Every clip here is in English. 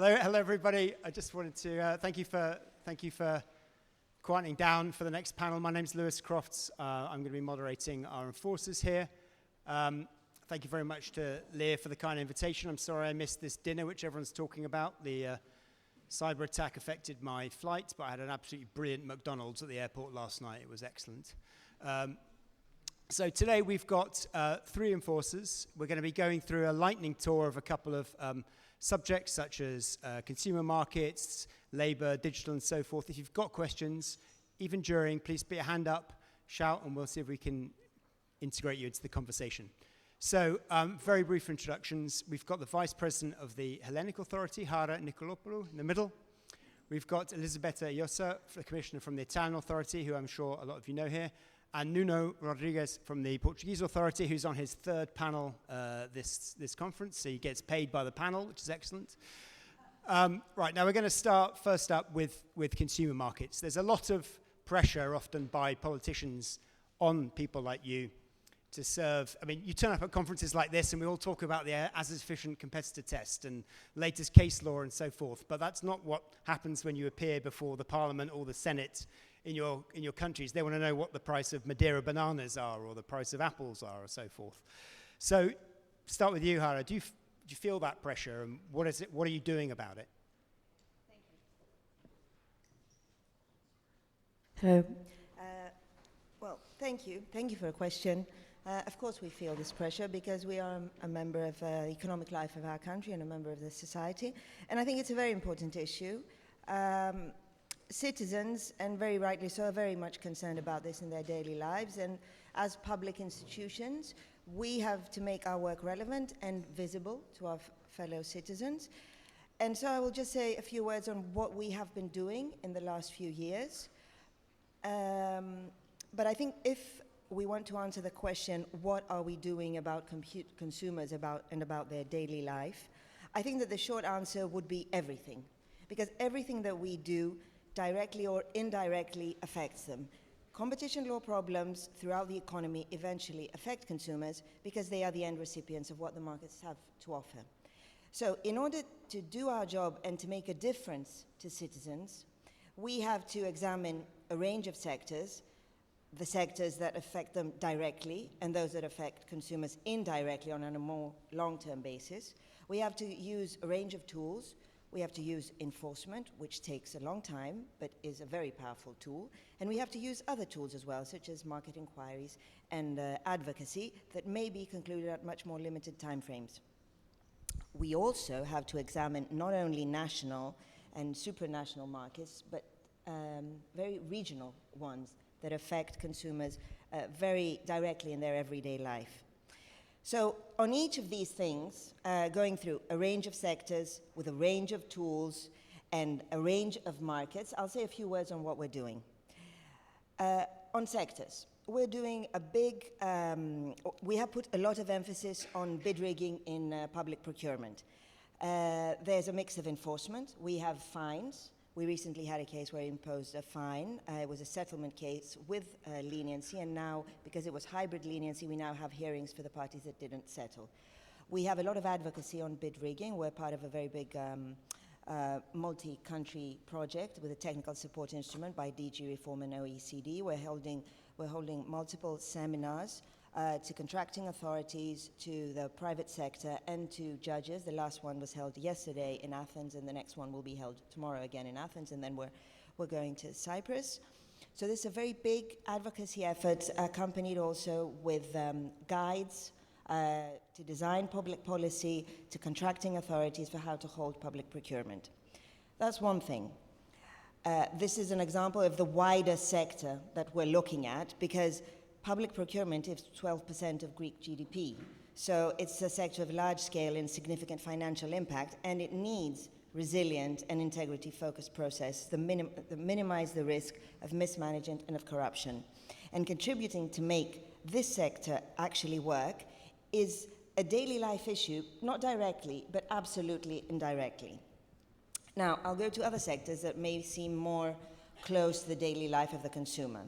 Hello, everybody. I just wanted to thank you for quieting down for the next panel. My name's Lewis Crofts. I'm going to be moderating our enforcers here. Thank you very much to Leah for the kind invitation. I'm sorry I missed this dinner, which everyone's talking about. The cyber attack affected my flight, but I had an absolutely brilliant McDonald's at the airport last night. It was excellent. So today we've got 3 enforcers. We're going to be going through a lightning tour of a couple of subjects such as consumer markets, labor, digital, and so forth. If you've got questions, even during, please put your hand up, shout, and we'll see if we can integrate you into the conversation. So, very brief introductions. We've got the Vice President of the Hellenic Authority, Hara Nikolopoulou, in the middle. We've got Elisabetta Iossa, the Commissioner from the Italian Authority, who I'm sure a lot of you know here, and Nuno Rodrigues from the Portuguese Authority, who's on his 3rd panel this conference, so he gets paid by the panel, which is excellent. Right, now we're going to start first up with consumer markets. There's a lot of pressure often by politicians on people like you to serve. I mean, you turn up at conferences like this and we all talk about the as efficient competitor test and latest case law and so forth, but that's not what happens when you appear before the Parliament or the Senate in your countries. They want to know what the price of Madeira bananas are or the price of apples are or so forth. So start with you, Hara. Do you feel that pressure, and what are you doing about it? Hello. Well, thank you. Thank you for the question. Of course we feel this pressure because we are a member of the economic life of our country and a member of the society. And I think it's a very important issue. Citizens, and very rightly so, are very much concerned about this in their daily lives. And as public institutions, we have to make our work relevant and visible to our fellow citizens. And so I will just say a few words on what we have been doing in the last few years. But I think if we want to answer the question, what are we doing about consumers about their daily life, I think that the short answer would be everything. Because everything that we do directly or indirectly affects them. Competition law problems throughout the economy eventually affect consumers because they are the end recipients of what the markets have to offer. So in order to do our job and to make a difference to citizens, we have to examine a range of sectors, the sectors that affect them directly and those that affect consumers indirectly on a more long-term basis. We have to use a range of tools. We have to use enforcement, which takes a long time, but is a very powerful tool. And we have to use other tools as well, such as market inquiries and advocacy that may be concluded at much more limited timeframes. We also have to examine not only national and supranational markets, but very regional ones that affect consumers very directly in their everyday life. So on each of these things, going through a range of sectors with a range of tools and a range of markets, I'll say a few words on what we're doing. On sectors, we're doing we have put a lot of emphasis on bid rigging in public procurement. There's a mix of enforcement. We have fines. We recently had a case where we imposed a fine. It was a settlement case with leniency, and now, because it was hybrid leniency, we now have hearings for the parties that didn't settle. We have a lot of advocacy on bid rigging. We're part of a very big multi-country project with a technical support instrument by DG Reform and OECD. We're holding multiple seminars to contracting authorities, to the private sector, and to judges. The last one was held yesterday in Athens, and the next one will be held tomorrow again in Athens, and then we're going to Cyprus. So this is a very big advocacy effort, accompanied also with guides to design public policy, to contracting authorities for how to hold public procurement. That's one thing. This is an example of the wider sector that we're looking at, because public procurement is 12% of Greek GDP. So it's a sector of large scale and significant financial impact, and it needs resilient and integrity-focused process to minimize the risk of mismanagement and of corruption. And contributing to make this sector actually work is a daily life issue, not directly, but absolutely indirectly. Now, I'll go to other sectors that may seem more close to the daily life of the consumer.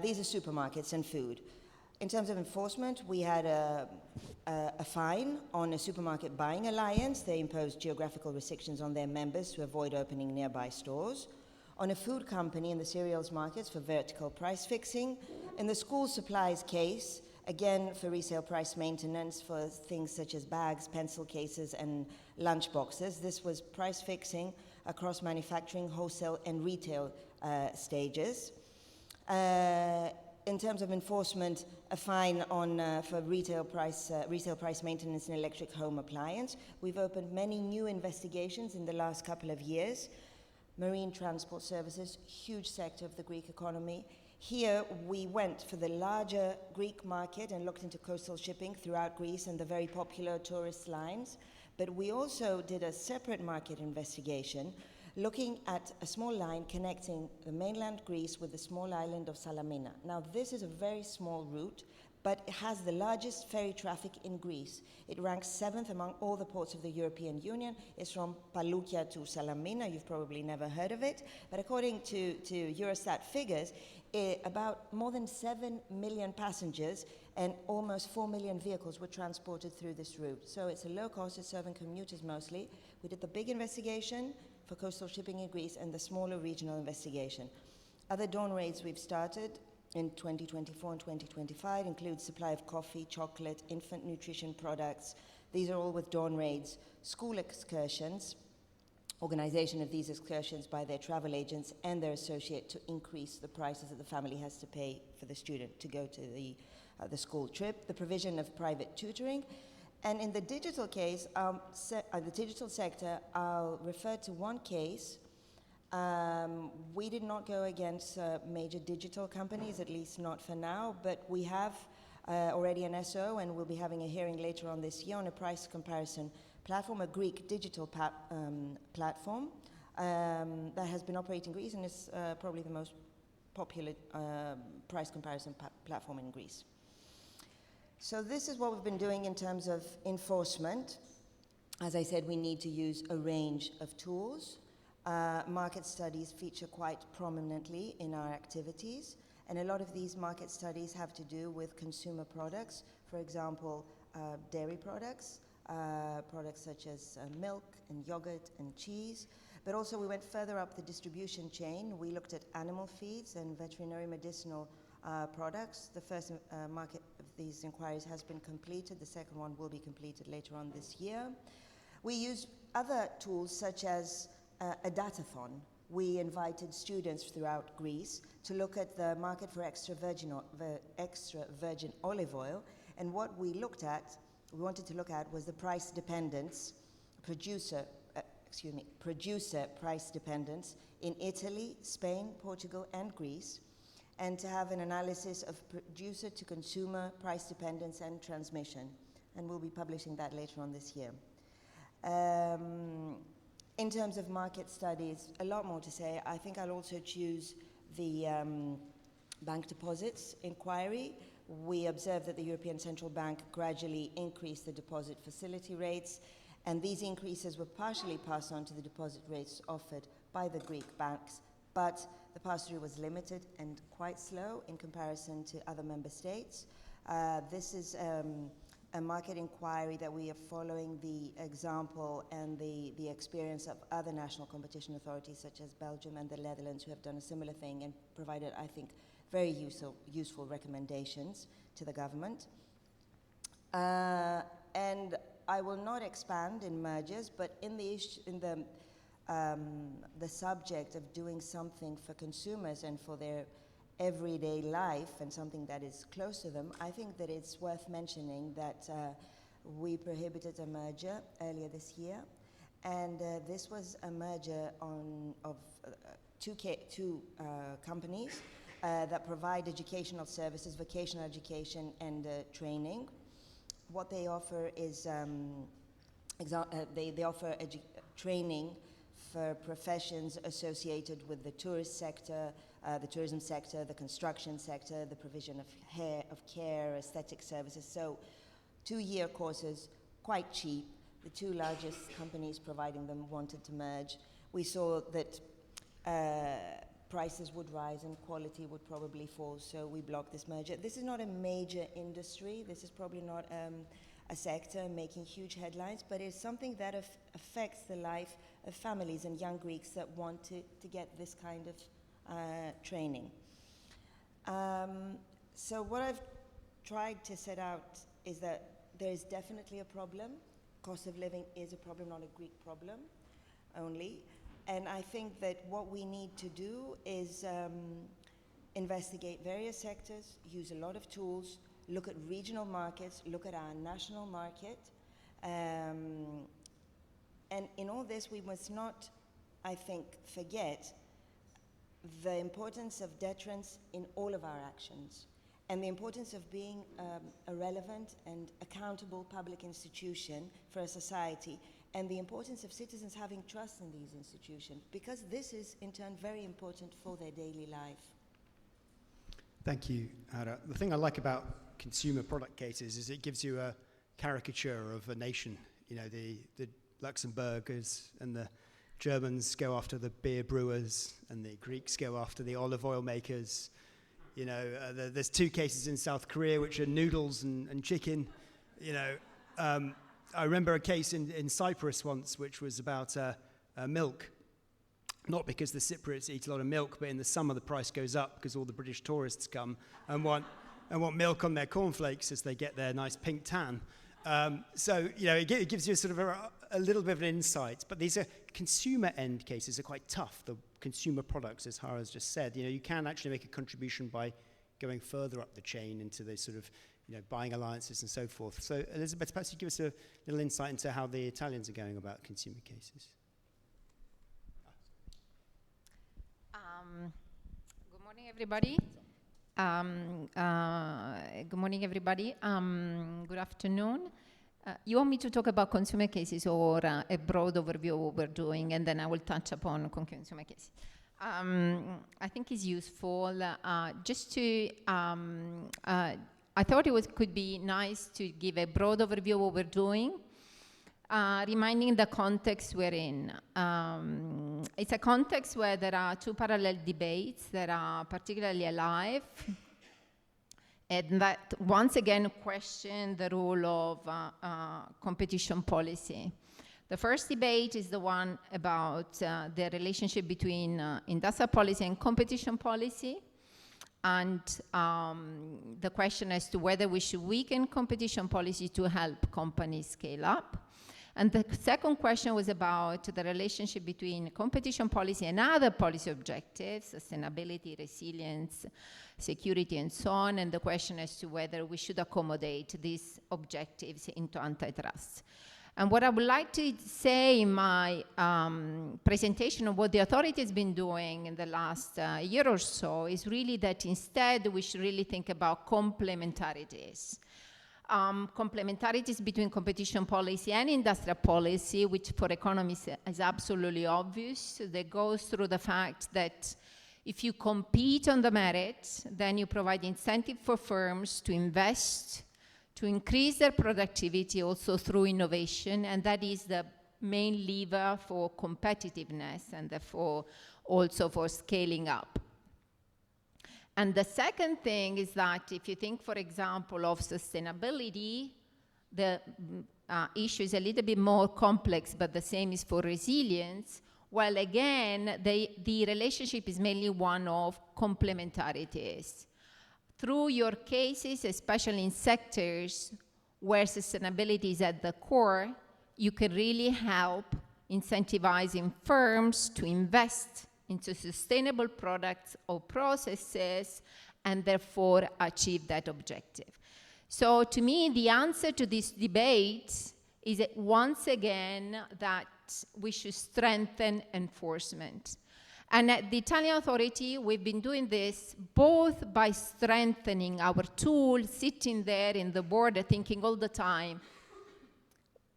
These are supermarkets and food. In terms of enforcement, we had a fine on a supermarket buying alliance. They imposed geographical restrictions on their members to avoid opening nearby stores. On a food company in the cereals markets for vertical price fixing. In the school supplies case, again for resale price maintenance for things such as bags, pencil cases, and lunch boxes. This was price fixing across manufacturing, wholesale, and retail stages. In terms of enforcement, a fine on for resale price maintenance in electric home appliance. We've opened many new investigations in the last couple of years. Marine transport services, huge sector of the Greek economy. Here we went for the larger Greek market and looked into coastal shipping throughout Greece and the very popular tourist lines. But we also did a separate market investigation looking at a small line connecting the mainland Greece with the small island of Salamina. Now this is a very small route, but it has the largest ferry traffic in Greece. It ranks 7th among all the ports of the European Union. It's from Paloukia to Salamina. You've probably never heard of it. But according to Eurostat figures, about more than 7 million passengers and almost 4 million vehicles were transported through this route. So it's a low cost, it's serving commuters mostly. We did the big investigation for coastal shipping in Greece and the smaller regional investigation. Other dawn raids we've started in 2024 and 2025 include supply of coffee, chocolate, infant nutrition products. These are all with dawn raids. School excursions, organization of these excursions by their travel agents and their associate to increase the prices that the family has to pay for the student to go to the school trip. The provision of private tutoring. And in the digital case, the digital sector, I'll refer to one case. We did not go against major digital companies, at least not for now, but we have already an SO, and we'll be having a hearing later on this year on a price comparison platform, a Greek digital platform that has been operating in Greece and is probably the most popular price comparison platform in Greece. So this is what we've been doing in terms of enforcement. As I said, we need to use a range of tools. Market studies feature quite prominently in our activities, and a lot of these market studies have to do with consumer products, for example, dairy products, products such as milk and yogurt and cheese, but also we went further up the distribution chain. We looked at animal feeds and veterinary medicinal products. The first market of these inquiries has been completed. The second one will be completed later on this year. We use other tools such as a datathon. We invited students throughout Greece to look at the market for extra virgin olive oil, and what we wanted to look at was the price dependence, producer price dependence in Italy, Spain, Portugal, and Greece, and to have an analysis of producer to consumer price dependence and transmission, and we'll be publishing that later on this year. In terms of market studies, a lot more to say. I think I'll also choose the bank deposits inquiry. We observed that the European Central Bank gradually increased the deposit facility rates, and these increases were partially passed on to the deposit rates offered by the Greek banks, but the pass-through was limited and quite slow in comparison to other member states. This is a market inquiry that we are following the example and the experience of other national competition authorities such as Belgium and the Netherlands, who have done a similar thing and provided, I think, very useful recommendations to the government. And I will not expand in mergers, but in the subject of doing something for consumers and for their everyday life and something that is close to them, I think that it's worth mentioning that we prohibited a merger earlier this year, and this was a merger of two companies that provide educational services, vocational education and training. What they offer is they offer training for professions associated with the tourist sector, the tourism sector, the construction sector, the provision of care, aesthetic services. So 2-year courses, quite cheap. The two largest companies providing them wanted to merge. We saw that prices would rise and quality would probably fall, so we blocked this merger. This is not a major industry. This is probably not a sector making huge headlines, but it's something that affects the life of families and young Greeks that want to get this kind of training. So what I've tried to set out is that there is definitely a problem. Cost of living is a problem, not a Greek problem only. And I think that what we need to do is investigate various sectors, use a lot of tools, look at regional markets, look at our national market. And in all this, we must not, I think, forget the importance of deterrence in all of our actions and the importance of being a relevant and accountable public institution for a society, and the importance of citizens having trust in these institutions, because this is, in turn, very important for their daily life. Thank you, Ara. The thing I like about consumer product cases is it gives you a caricature of a nation. You know, the Luxembourgers and the Germans go after the beer brewers, and the Greeks go after the olive oil makers. You know, there's 2 cases in South Korea which are noodles and chicken. You know, I remember a case in Cyprus once which was about milk. Not because the Cypriots eat a lot of milk, but in the summer the price goes up because all the British tourists come and want milk on their cornflakes as they get their nice pink tan. So, you know, it gives you sort of a little bit of an insight. But these are consumer end cases are quite tough. The consumer products, as Hara's just said, you know, you can actually make a contribution by going further up the chain into the sort of, you know, buying alliances and so forth. So, Elizabeth, perhaps you give us a little insight into how the Italians are going about consumer cases. Good morning, everybody. Good morning, everybody. Good afternoon. You want me to talk about consumer cases or a broad overview of what we're doing, and then I will touch upon consumer cases. I think it's useful just to, I thought it could be nice to give a broad overview of what we're doing, reminding the context we're in. It's a context where there are 2 parallel debates that are particularly alive, and that once again question the role of competition policy. The first debate is the one about the relationship between industrial policy and competition policy, and the question as to whether we should weaken competition policy to help companies scale up. And the second question was about the relationship between competition policy and other policy objectives, sustainability, resilience, security, and so on, and the question as to whether we should accommodate these objectives into antitrust. And what I would like to say in my presentation of what the authority has been doing in the last year or so is really that instead we should really think about complementarities. Complementarities between competition policy and industrial policy, which for economists is absolutely obvious. That goes through the fact that if you compete on the merit, then you provide incentive for firms to invest, to increase their productivity also through innovation, and that is the main lever for competitiveness and therefore also for scaling up. And the second thing is that if you think, for example, of sustainability, the issue is a little bit more complex, but the same is for resilience. Well, again, the relationship is mainly one of complementarities. Through your cases, especially in sectors where sustainability is at the core, you can really help incentivizing firms to invest into sustainable products or processes and therefore achieve that objective. So to me, the answer to this debate is that once again that we should strengthen enforcement. And at the Italian authority, we've been doing this both by strengthening our tools, sitting there in the board thinking all the time,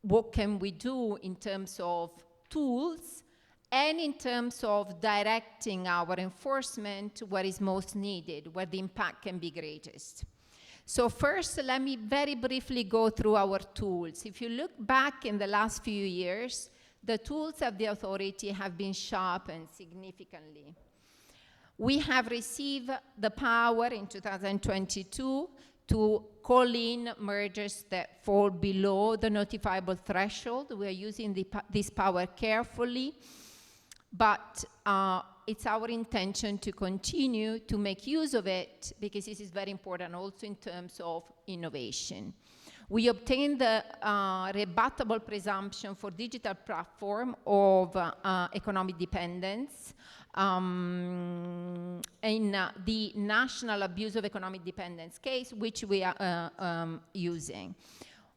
what can we do in terms of tools, and in terms of directing our enforcement where is most needed, where the impact can be greatest. So first, let me very briefly go through our tools. If you look back in the last few years, the tools of the authority have been sharpened significantly. We have received the power in 2022 to call in mergers that fall below the notifiable threshold. We are using this power carefully, but it's our intention to continue to make use of it because this is very important also in terms of innovation. We obtained the rebuttable presumption for digital platform of economic dependence in the national abuse of economic dependence case, which we are using.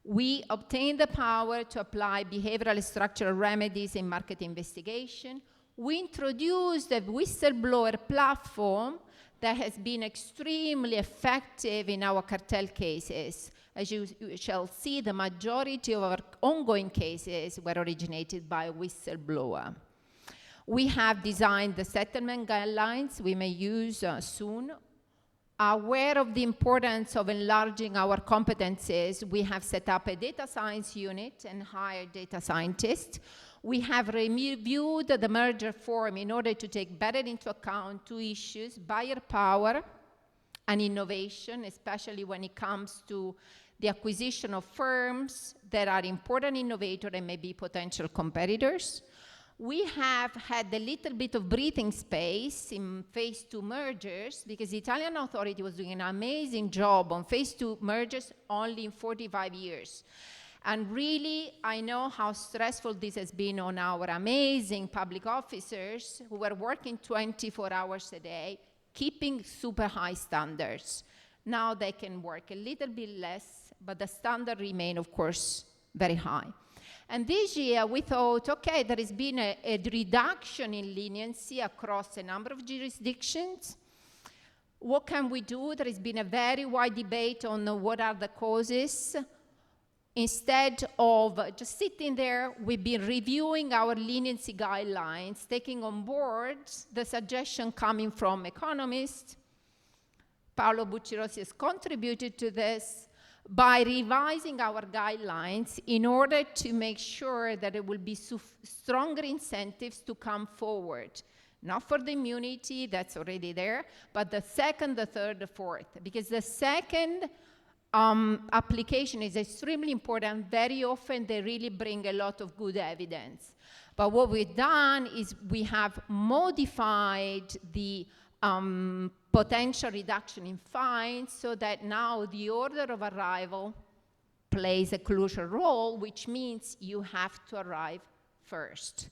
We obtained the power to apply behavioral and structural remedies in market investigation. We introduced a whistleblower platform that has been extremely effective in our cartel cases. As you shall see, the majority of our ongoing cases were originated by a whistleblower. We have designed the settlement guidelines we may use soon. Aware of the importance of enlarging our competencies, we have set up a data science unit and hired data scientists. We have reviewed the merger form in order to take better into account two issues: buyer power and innovation, especially when it comes to the acquisition of firms that are important innovators and maybe potential competitors. We have had a little bit of breathing space in phase 2 mergers because the Italian authority was doing an amazing job on phase 2 mergers only in 45 years. And really, I know how stressful this has been on our amazing public officers who were working 24 hours a day, keeping super high standards. Now they can work a little bit less, but the standard remain, of course, very high. And this year we thought, okay, there has been a reduction in leniency across a number of jurisdictions. What can we do? There has been a very wide debate on what are the causes. Instead of just sitting there, we've been reviewing our leniency guidelines, taking on board the suggestion coming from economists. Paolo Buccirossi has contributed to this by revising our guidelines in order to make sure that there will be stronger incentives to come forward. Not for the immunity, that's already there, but the second, the third, the fourth. Because the second application is extremely important. Very often they really bring a lot of good evidence. But what we've done is we have modified the potential reduction in fines so that now the order of arrival plays a crucial role, which means you have to arrive first.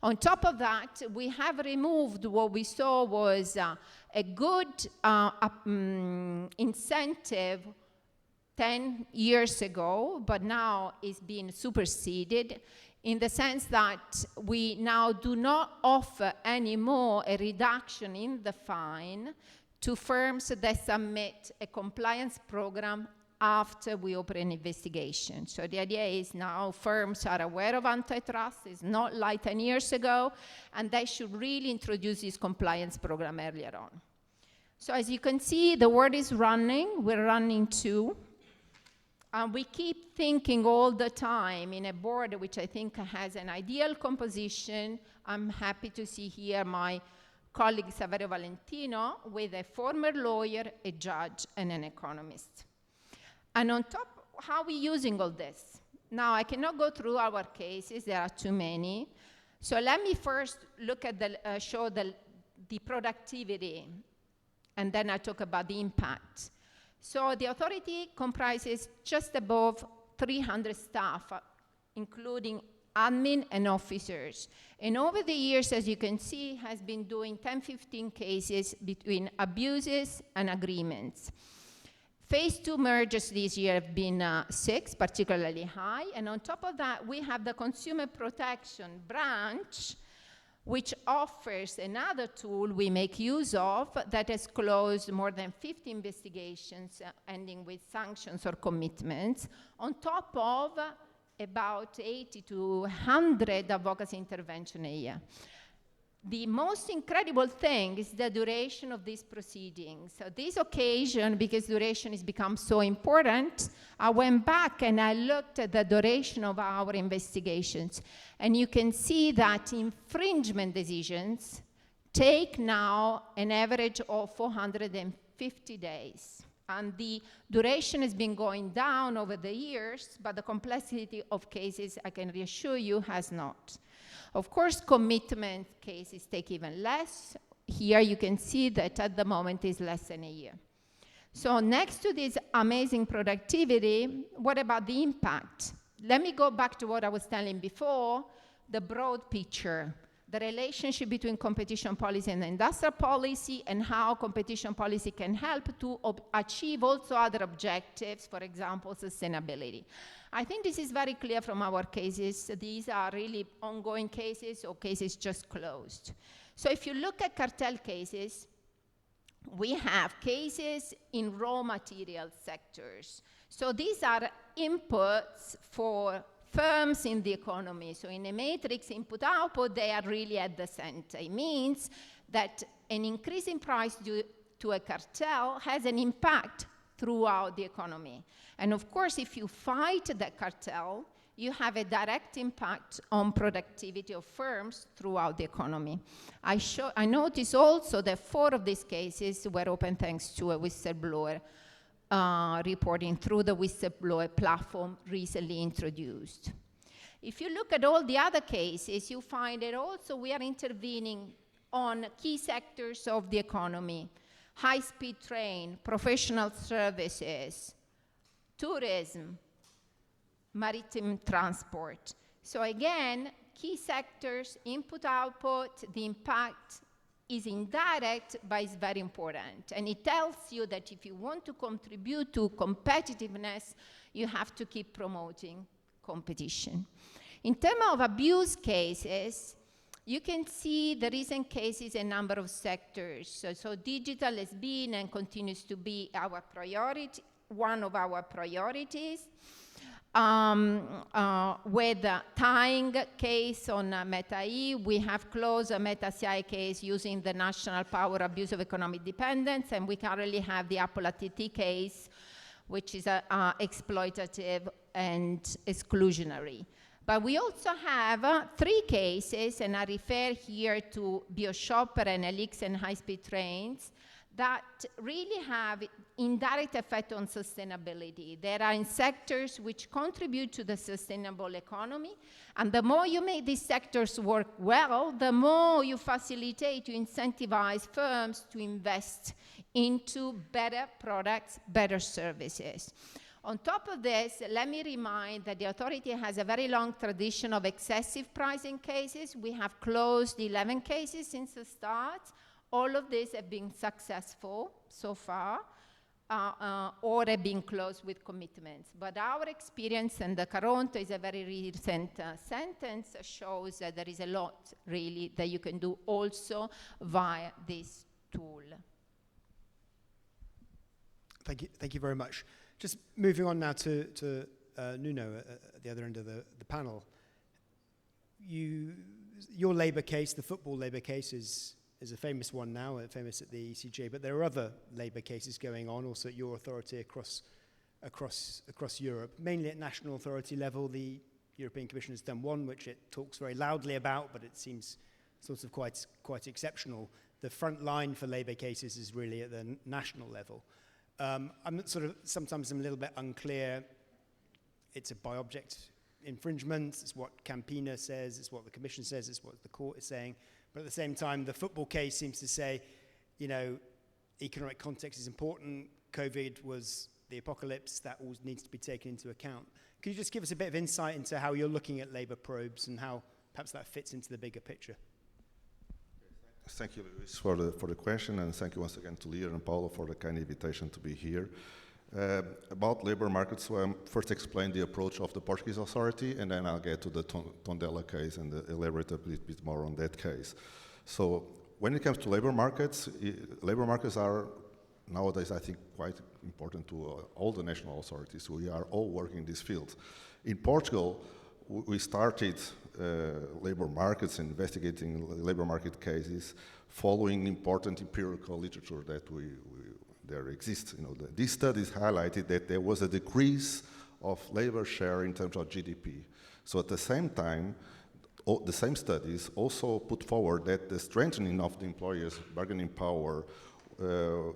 On top of that, we have removed what we saw was a good incentive 10 years ago, but now is being superseded in the sense that we now do not offer anymore a reduction in the fine to firms that submit a compliance program after we open an investigation. So the idea is now firms are aware of antitrust. It's not like 10 years ago, and they should really introduce this compliance program earlier on. So as you can see, the world is running. We're running too. And we keep thinking all the time in a board which I think has an ideal composition. I'm happy to see here my colleague Saverio Valentino with a former lawyer, a judge, and an economist. And on top, how are we using all this? Now, I cannot go through our cases. There are too many. So let me first look at show the productivity, and then I talk about the impact. So the authority comprises just above 300 staff, including admin and officers. And over the years, as you can see, has been doing 10-15 cases between abuses and agreements. Phase 2 mergers this year have been 6, particularly high. And on top of that, we have the consumer protection branch, which offers another tool we make use of that has closed more than 50 investigations ending with sanctions or commitments, on top of about 80 to 100 advocacy intervention a year. The most incredible thing is the duration of these proceedings. So this occasion, because duration has become so important, I went back and I looked at the duration of our investigations. And you can see that infringement decisions take now an average of 450 days. And the duration has been going down over the years, but the complexity of cases, I can reassure you, has not. Of course, commitment cases take even less. Here you can see that at the moment is less than a year. So next to this amazing productivity, what about the impact? Let me go back to what I was telling before, the broad picture, the relationship between competition policy and industrial policy, and how competition policy can help to achieve also other objectives, for example, sustainability. I think this is very clear from our cases. These are really ongoing cases or cases just closed. So if you look at cartel cases, we have cases in raw material sectors. So these are inputs for firms in the economy. So in a matrix input-output, they are really at the center. It means that an increase in price due to a cartel has an impact throughout the economy. And of course, if you fight that cartel, you have a direct impact on productivity of firms throughout the economy. I notice also that 4 of these cases were open thanks to a whistleblower reporting through the whistleblower platform recently introduced. If you look at all the other cases, you find that also we are intervening on key sectors of the economy: high-speed train, professional services, tourism, maritime transport. So again, key sectors, input-output, the impact is indirect, but it's very important. And it tells you that if you want to contribute to competitiveness, you have to keep promoting competition. In terms of abuse cases, you can see the recent cases in a number of sectors. So digital has been and continues to be our priority, one of our priorities. With the tying case on Meta-E, we have closed a Meta-CI case using the National Power Abuse of Economic Dependence, and we currently have the Apple ATT case, which is exploitative and exclusionary. But we also have 3 cases, and I refer here to BioShopper and Elix and high-speed trains, that really have indirect effect on sustainability. They are in sectors which contribute to the sustainable economy, and the more you make these sectors work well, the more you facilitate, you incentivize firms to invest into better products, better services. On top of this, let me remind that the authority has a very long tradition of excessive pricing cases. We have closed 11 cases since the start. All of these have been successful so far, or have been closed with commitments. But our experience, and the Caronte is a very recent sentence, shows that there is a lot, really, that you can do also via this tool. Thank you very much. Just moving on now to Nuno at the other end of the panel. Your labour case, the football labour case, is a famous one now, famous at the ECJ, but there are other labour cases going on also at your authority across Europe, mainly at national authority level. The European Commission has done one which it talks very loudly about, but it seems sort of quite exceptional. The front line for labour cases is really at the national level. Sometimes I'm a little bit unclear. It's a by-object infringement, it's what Campina says, it's what the Commission says, it's what the court is saying. But at the same time, the football case seems to say, economic context is important. COVID was the apocalypse. That all needs to be taken into account. Could you just give us a bit of insight into how you're looking at labour probes and how perhaps that fits into the bigger picture? Thank you, Luis, for the question, and thank you once again to Lear and Paolo for the kind invitation to be here. About labour markets, so I'll first explain the approach of the Portuguese authority, and then I'll get to the Tondela case and elaborate a bit more on that case. So when it comes to labour markets are nowadays, I think, quite important to all the national authorities. We are all working in this field. In Portugal, we started labour markets, investigating labour market cases, following important empirical literature that there exists. These studies highlighted that there was a decrease of labour share in terms of GDP. So at the same time, the same studies also put forward that the strengthening of the employer's bargaining power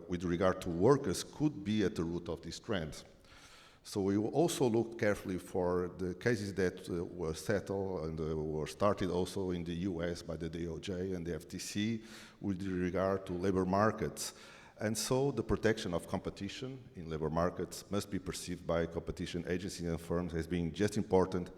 with regard to workers could be at the root of this trend. So we will also look carefully for the cases that were settled and were started also in the US by the DOJ and the FTC with regard to labor markets. And so the protection of competition in labor markets must be perceived by competition agencies and firms as being just important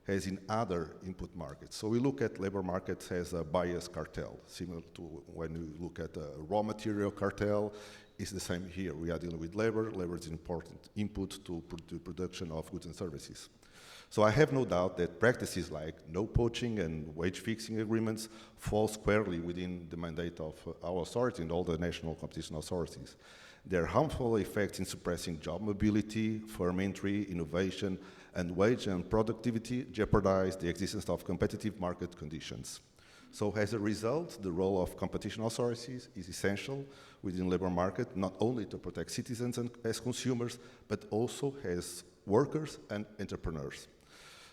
as in other input markets. So we look at labor markets as a bias cartel, similar to when we look at a raw material cartel. It's the same here. We are dealing with labor. Labor is an important input to the production of goods and services. So I have no doubt that practices like no poaching and wage fixing agreements fall squarely within the mandate of our authority and all the national competition authorities. Their harmful effects in suppressing job mobility, firm entry, innovation, and wage and productivity jeopardize the existence of competitive market conditions. So as a result, the role of competition authorities is essential within the labor market, not only to protect citizens and as consumers, but also as workers and entrepreneurs.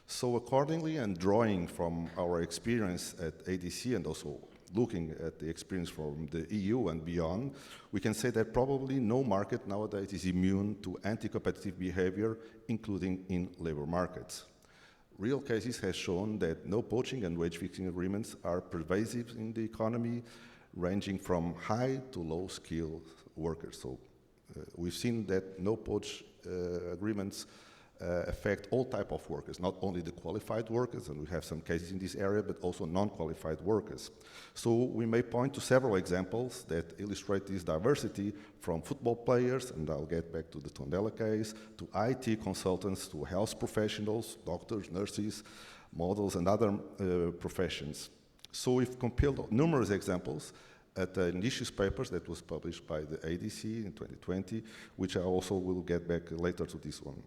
So accordingly, and drawing from our experience at ADC and also looking at the experience from the EU and beyond, we can say that probably no market nowadays is immune to anti-competitive behavior, including in labor markets. Real cases have shown that no poaching and wage fixing agreements are pervasive in the economy, ranging from high to low skilled workers. So we've seen that no poach agreements affect all type of workers, not only the qualified workers, and we have some cases in this area, but also non-qualified workers. So we may point to several examples that illustrate this diversity, from football players, and I'll get back to the Tondela case, to IT consultants, to health professionals, doctors, nurses, models, and other professions. So we've compiled numerous examples at an issues papers that was published by the ADC in 2020, which I also will get back later to this one.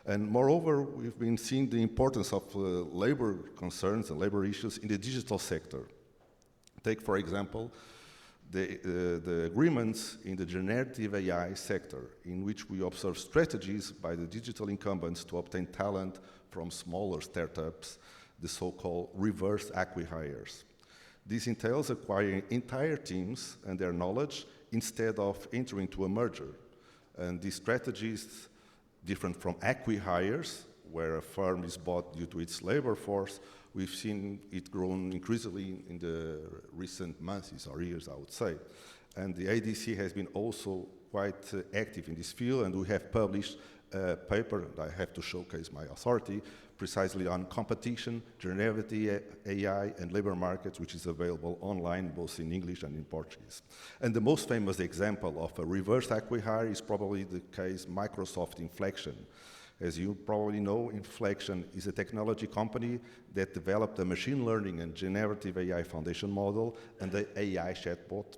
And moreover, we've been seeing the importance of labor concerns and labor issues in the digital sector. Take, for example, the agreements in the generative AI sector, in which we observe strategies by the digital incumbents to obtain talent from smaller startups, the so-called reverse acqui-hires. This entails acquiring entire teams and their knowledge instead of entering into a merger. And these strategies, different from acqui-hires, where a firm is bought due to its labor force, we've seen it grown increasingly in the recent months or years, I would say. And the ADC has been also quite active in this field, and we have published a paper, and I have to showcase my authority, precisely on competition, generative AI, and labor markets, which is available online, both in English and in Portuguese. And the most famous example of a reverse acqui-hire is probably the case Microsoft Inflection. As you probably know, Inflection is a technology company that developed a machine learning and generative AI foundation model and the AI chatbot.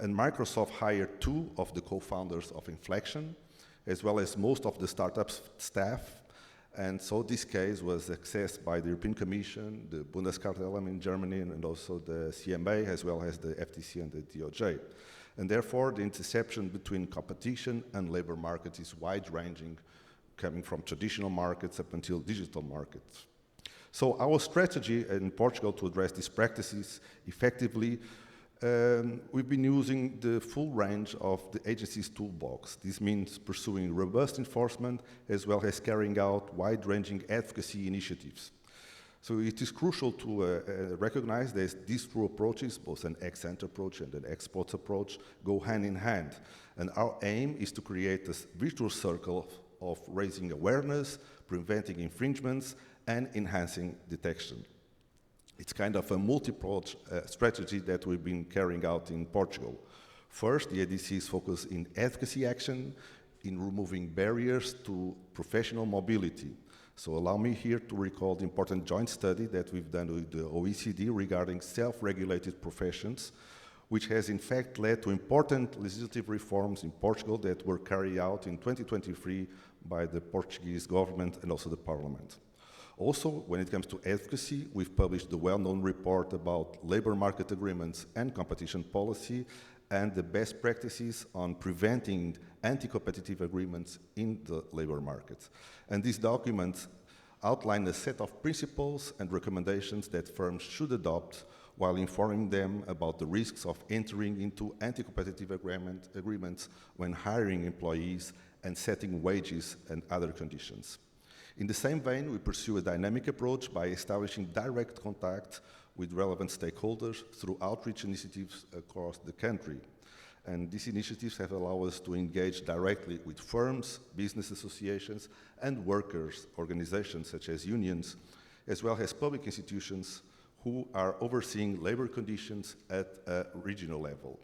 And Microsoft hired 2 of the co-founders of Inflection, as well as most of the startup's staff. And so this case was accessed by the European Commission, the Bundeskartellamt in Germany, and also the CMA, as well as the FTC and the DOJ. And therefore, the intersection between competition and labor markets is wide-ranging, coming from traditional markets up until digital markets. So our strategy in Portugal to address these practices effectively, we've been using the full range of the agency's toolbox. This means pursuing robust enforcement as well as carrying out wide-ranging advocacy initiatives. So it is crucial to recognize that these two approaches, both an ex-ante approach and an ex-post approach, go hand in hand. And our aim is to create a virtuous circle of raising awareness, preventing infringements, and enhancing detection. It's kind of a multi-approach strategy that we've been carrying out in Portugal. First, the ADC is focused in advocacy action, in removing barriers to professional mobility. So allow me here to recall the important joint study that we've done with the OECD regarding self-regulated professions, which has in fact led to important legislative reforms in Portugal that were carried out in 2023 by the Portuguese government and also the parliament. Also, when it comes to advocacy, we've published the well-known report about labor market agreements and competition policy and the best practices on preventing anti-competitive agreements in the labor markets. And these documents outline a set of principles and recommendations that firms should adopt while informing them about the risks of entering into anti-competitive agreements when hiring employees and setting wages and other conditions. In the same vein, we pursue a dynamic approach by establishing direct contact with relevant stakeholders through outreach initiatives across the country. And these initiatives have allowed us to engage directly with firms, business associations, and workers' organizations such as unions, as well as public institutions who are overseeing labor conditions at a regional level.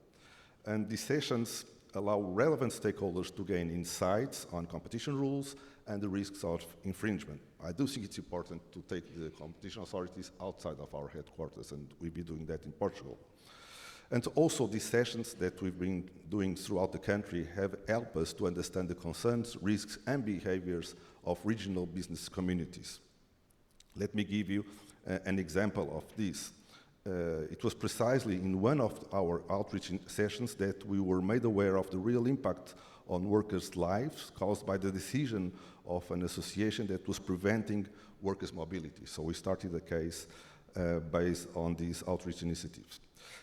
And these sessions allow relevant stakeholders to gain insights on competition rules and the risks of infringement. I do think it's important to take the competition authorities outside of our headquarters, and we'll be doing that in Portugal. And also these sessions that we've been doing throughout the country have helped us to understand the concerns, risks, and behaviors of regional business communities. Let me give you an example of this. It was precisely in one of our outreach sessions that we were made aware of the real impact on workers' lives caused by the decision of an association that was preventing workers' mobility. So we started a case based on these outreach initiatives.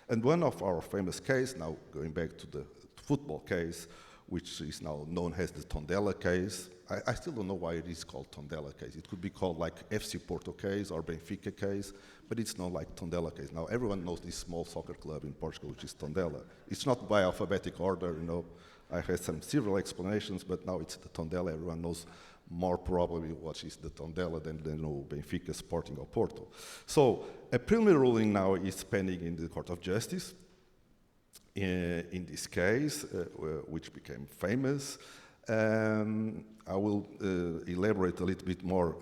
And one of our famous cases, now going back to the football case, which is now known as the Tondela case. I still don't know why it is called Tondela case. It could be called like FC Porto case or Benfica case, but it's not like Tondela case. Now everyone knows this small soccer club in Portugal, which is Tondela. It's not by alphabetic order, you know. I had several explanations, but now it's the Tondela. Everyone knows more probably what is the Tondela than they know Benfica, Sporting, or Porto. So a preliminary ruling now is pending in the Court of Justice. In this case, which became famous. I will elaborate a little bit more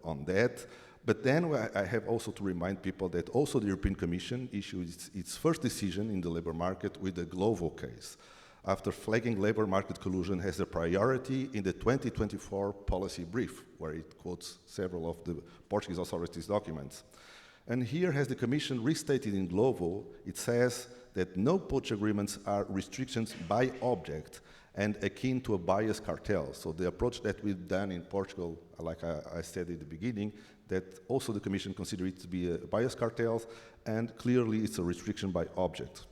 on that. But then I have also to remind people that also the European Commission issued its first decision in the labor market with the Glovo case, after flagging labor market collusion as a priority in the 2024 policy brief, where it quotes several of the Portuguese authorities' documents. And here, as the Commission restated in Glovo, it says that no poach agreements are restrictions by object and akin to a bias cartel. So the approach that we've done in Portugal, like I said at the beginning, that also the Commission considers it to be a bias cartel, and clearly it's a restriction by object.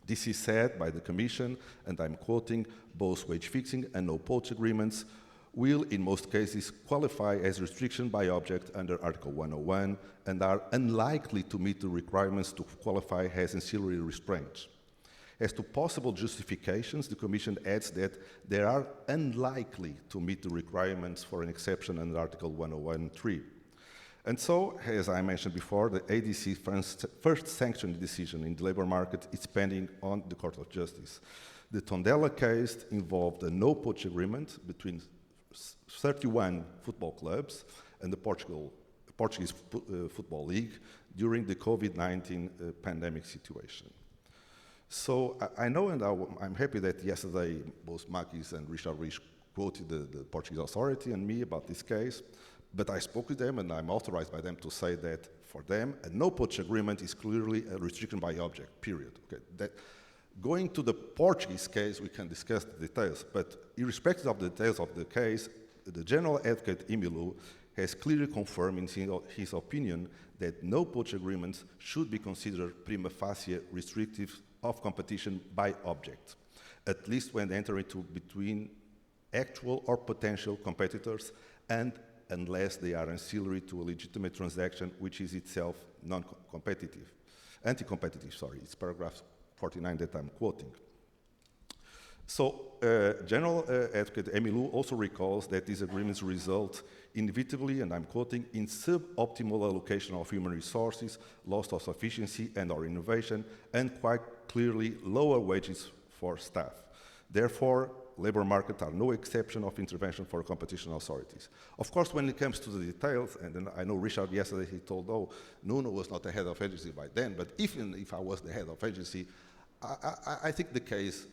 This is said by the Commission, and I'm quoting, both wage fixing and no poach agreements will, in most cases, qualify as restriction by object under Article 101 and are unlikely to meet the requirements to qualify as ancillary restraints. As to possible justifications, the Commission adds that they are unlikely to meet the requirements for an exception under Article 101(3). And so, as I mentioned before, the ADC first sanctioned decision in the labor market is pending on the Court of Justice. The Tondela case involved a no-poach agreement between 31 football clubs and the Portuguese Football League during the COVID-19 pandemic situation. So I know, and I'm happy that yesterday both Makis and Richard Rich quoted the Portuguese authority and me about this case, but I spoke with them and I'm authorized by them to say that for them, a no-poach agreement is clearly a restriction by object, period. Okay, going to the Portuguese case, we can discuss the details, but irrespective of the details of the case, the General Advocate Emilu has clearly confirmed in his opinion that no poach agreements should be considered prima facie restrictive of competition by object, at least when entering between actual or potential competitors and unless they are ancillary to a legitimate transaction which is itself non-competitive, anti-competitive, sorry, it's paragraph 49 that I'm quoting. So General Advocate Emilu also recalls that these agreements result inevitably, and I'm quoting, in suboptimal allocation of human resources, loss of efficiency and or innovation, and quite clearly lower wages for staff. Therefore, labor markets are no exception of intervention for competition authorities. Of course, when it comes to the details, and then I know Richard yesterday, he told, oh, Nuno was not the head of agency by then, but even if I was the head of agency, I think the case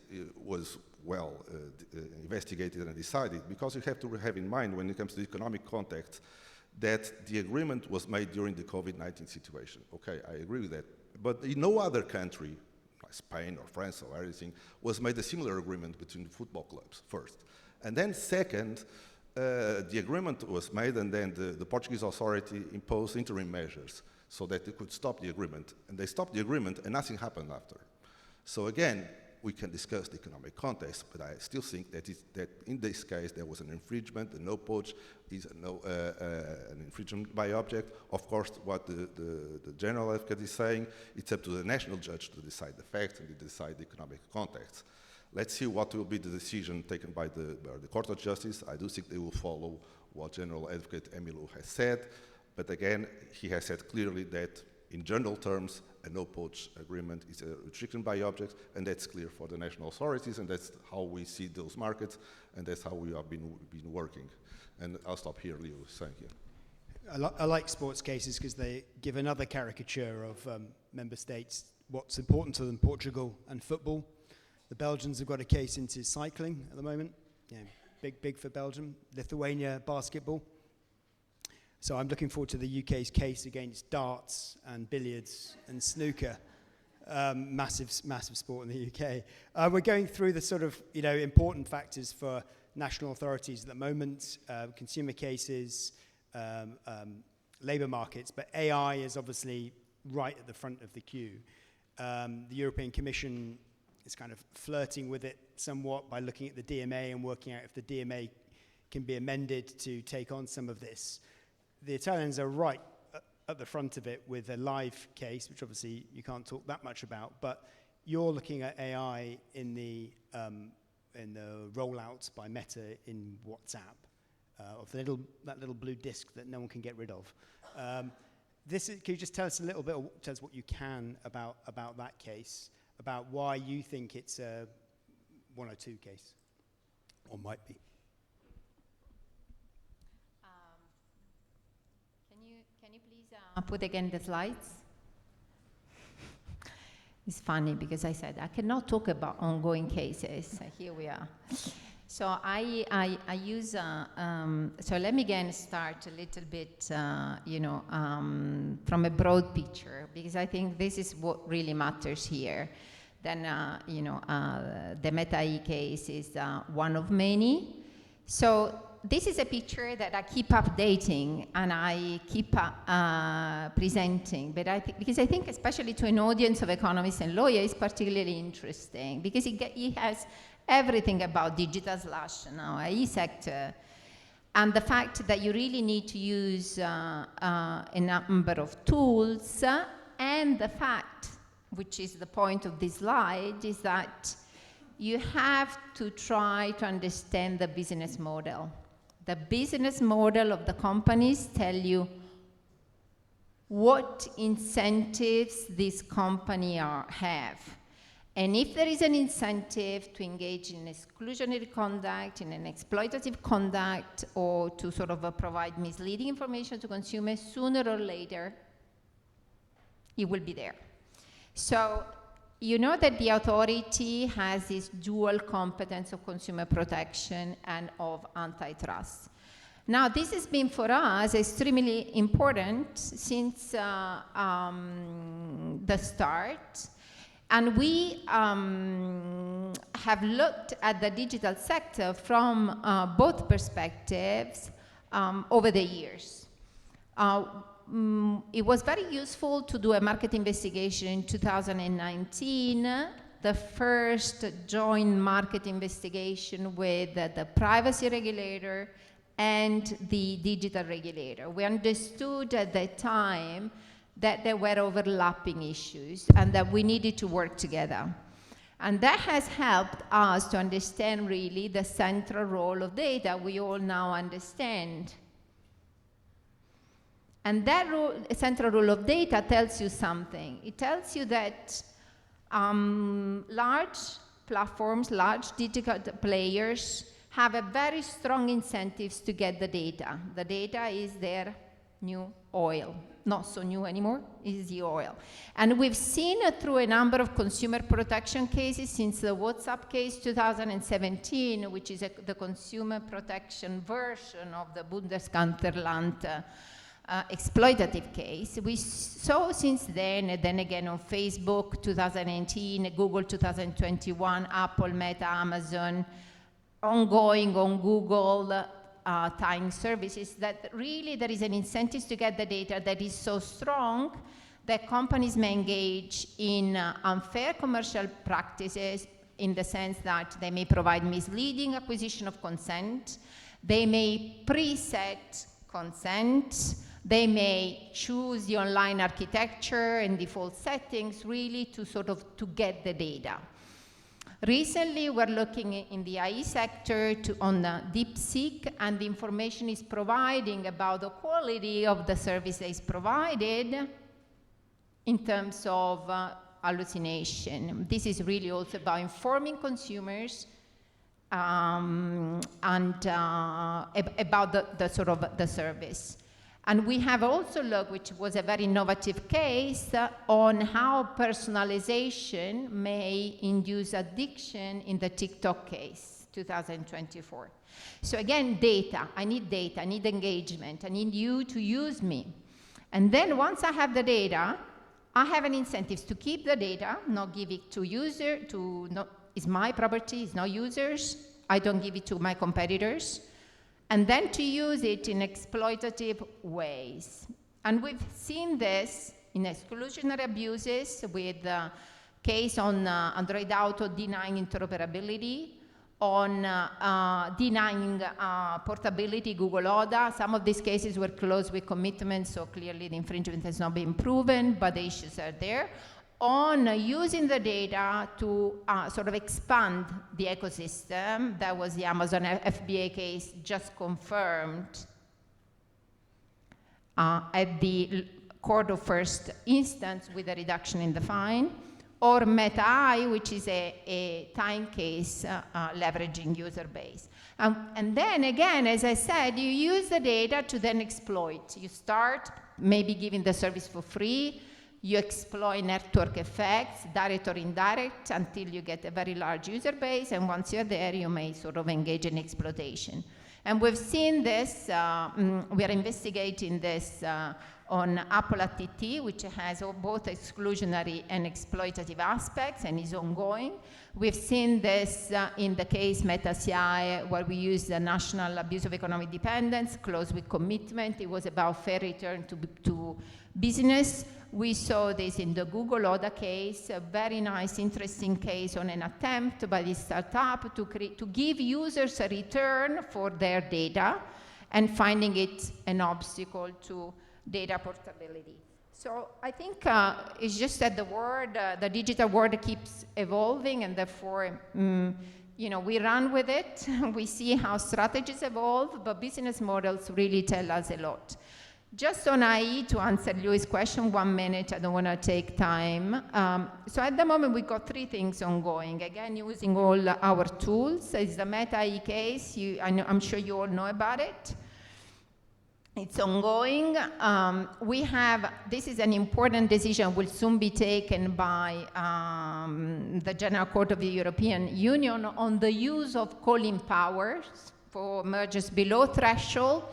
was well investigated and decided, because you have to have in mind when it comes to the economic context that the agreement was made during the COVID-19 situation. Okay, I agree with that. But in no other country, like Spain or France or anything, was made a similar agreement between football clubs, first. And then second, the agreement was made, and then the Portuguese authority imposed interim measures so that they could stop the agreement. And they stopped the agreement, and nothing happened after. So again, we can discuss the economic context, but I still think that in this case there was an infringement. The no poach is an infringement by object. Of course, what the general advocate is saying, it's up to the national judge to decide the facts and to decide the economic context. Let's see what will be the decision taken by the Court of Justice. I do think they will follow what General Advocate Emilio has said, but again, he has said clearly that in general terms, a no-poach agreement is a restriction by objects, and that's clear for the national authorities, and that's how we see those markets, and that's how we have been working. And I'll stop here, Leo. Thank you. I like sports cases because they give another caricature of member states, what's important to them, Portugal and football. The Belgians have got a case into cycling at the moment. Yeah, big for Belgium. Lithuania, basketball. So I'm looking forward to the UK's case against darts and billiards and snooker. Massive sport in the UK. We're going through the sort of important factors for national authorities at the moment, consumer cases, labour markets, but AI is obviously right at the front of the queue. The European Commission is kind of flirting with it somewhat by looking at the DMA and working out if the DMA can be amended to take on some of this. The Italians are right at the front of it with a live case, which obviously you can't talk that much about, but you're looking at AI in the rollouts by Meta in WhatsApp, of that little blue disc that no one can get rid of. Can you just tell us a little bit, or tell us what you can about that case, about why you think it's a 102 case, or might be? Can you please put again the slides? It's funny because I said I cannot talk about ongoing cases. Here we are. So I use, so let me again start a little bit, from a broad picture, because I think this is what really matters here. Then, the Meta case is one of many. So this is a picture that I keep updating and I keep presenting, but because I think especially to an audience of economists and lawyers, it's particularly interesting because it has everything about digital / now e-sector, and the fact that you really need to use a number of tools, and the fact, which is the point of this slide, is that you have to try to understand the business model. The business model of the companies tell you what incentives this company have. And if there is an incentive to engage in exclusionary conduct, in an exploitative conduct, or to sort of provide misleading information to consumers, sooner or later, it will be there. So you know that the authority has this dual competence of consumer protection and of antitrust. Now, this has been for us extremely important since the start. And we have looked at the digital sector from both perspectives over the years. It was very useful to do a market investigation in 2019, the first joint market investigation with the privacy regulator and the digital regulator. We understood at that time that there were overlapping issues and that we needed to work together. And that has helped us to understand really the central role of data we all now understand. And that central role of data tells you something. It tells you that large platforms, large digital players have a very strong incentives to get the data. The data is their new oil. Not so new anymore, is the oil. And we've seen through a number of consumer protection cases since the WhatsApp case 2017, which is the consumer protection version of the Bundeskampfland exploitative case. We saw since then, and then again on Facebook 2018, Google 2021, Apple, Meta, Amazon, ongoing on Google, tying services, that really there is an incentive to get the data that is so strong that companies may engage in unfair commercial practices, in the sense that they may provide misleading acquisition of consent, they may preset consent, they may choose the online architecture and default settings really to sort of to get the data. Recently, we're looking in the IE sector on DeepSeek, and the information is providing about the quality of the service that is provided in terms of hallucination. This is really also about informing consumers and about the sort of the service. And we have also looked, which was a very innovative case, on how personalization may induce addiction in the TikTok case, 2024. So again, data, I need engagement, I need you to use me. And then once I have the data, I have an incentive to keep the data, not give it to user, it's my property, it's not users. I don't give it to my competitors. And then to use it in exploitative ways. And we've seen this in exclusionary abuses with the case on Android Auto denying interoperability, on denying portability, Google ODA. Some of these cases were closed with commitments, so clearly the infringement has not been proven, but the issues are there. On using the data to sort of expand the ecosystem. That was the Amazon FBA case just confirmed at the court of first instance with a reduction in the fine. Or Meta-AI, which is a time case leveraging user base. And then again, as I said, you use the data to then exploit. You start maybe giving the service for free. You exploit network effects, direct or indirect, until you get a very large user base. And once you're there, you may sort of engage in exploitation. And we've seen this, we are investigating this on Apple ATT, which has both exclusionary and exploitative aspects and is ongoing. We've seen this in the case Meta-AI, where we used the National Abuse of Economic Dependence, closed with commitment. It was about fair return to business. We saw this in the Google ODA case, a very nice, interesting case on an attempt by this startup to give users a return for their data and finding it an obstacle to data portability. So I think it's just that the digital world keeps evolving, and therefore, we run with it. We see how strategies evolve, but business models really tell us a lot. Just on IE, to answer Louis' question, 1 minute, I don't want to take time. So at the moment, we've got 3 things ongoing. Again, using all our tools. It's the Meta-AI case. I'm sure you all know about it. It's ongoing. This is an important decision, will soon be taken by the General Court of the European Union on the use of calling powers for mergers below threshold.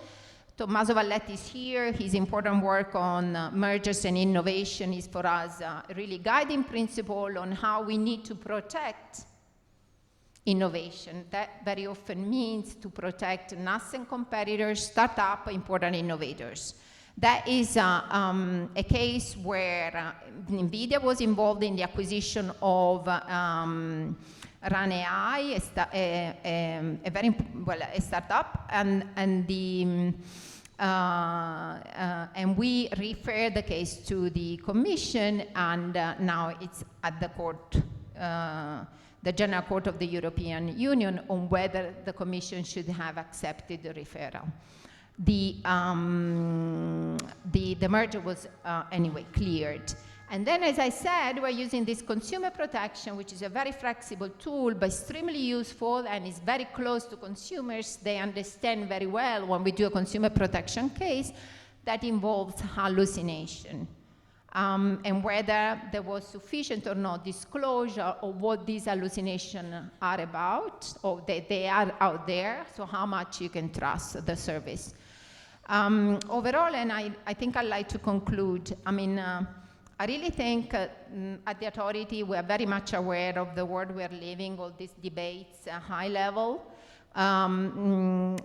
Tommaso Valletti is here. His important work on mergers and innovation is for us a really guiding principle on how we need to protect innovation. That very often means to protect nascent competitors, startup, important innovators. That is a case where NVIDIA was involved in the acquisition of RunAI, a startup, and we referred the case to the Commission, and now it's at the court, the General Court of the European Union, on whether the Commission should have accepted the referral. The merger was anyway cleared. And then, as I said, we're using this consumer protection, which is a very flexible tool, but extremely useful and is very close to consumers. They understand very well when we do a consumer protection case that involves hallucination. And whether there was sufficient or not disclosure of what these hallucinations are about, or that they are out there, so how much you can trust the service. Overall, and I think I'd like to conclude, I really think at the authority we are very much aware of the world we are living, all these debates, high level. I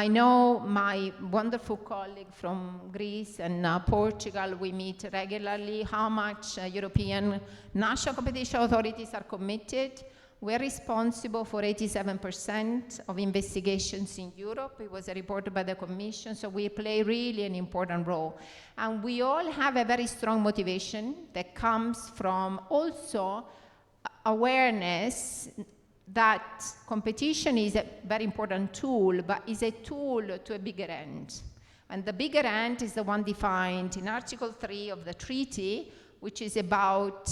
know my wonderful colleague from Greece and Portugal, we meet regularly, how much European national competition authorities are committed. We're responsible for 87% of investigations in Europe. It was reported by the Commission, so we play really an important role. And we all have a very strong motivation that comes from also awareness that competition is a very important tool, but is a tool to a bigger end. And the bigger end is the one defined in Article 3 of the treaty, which is about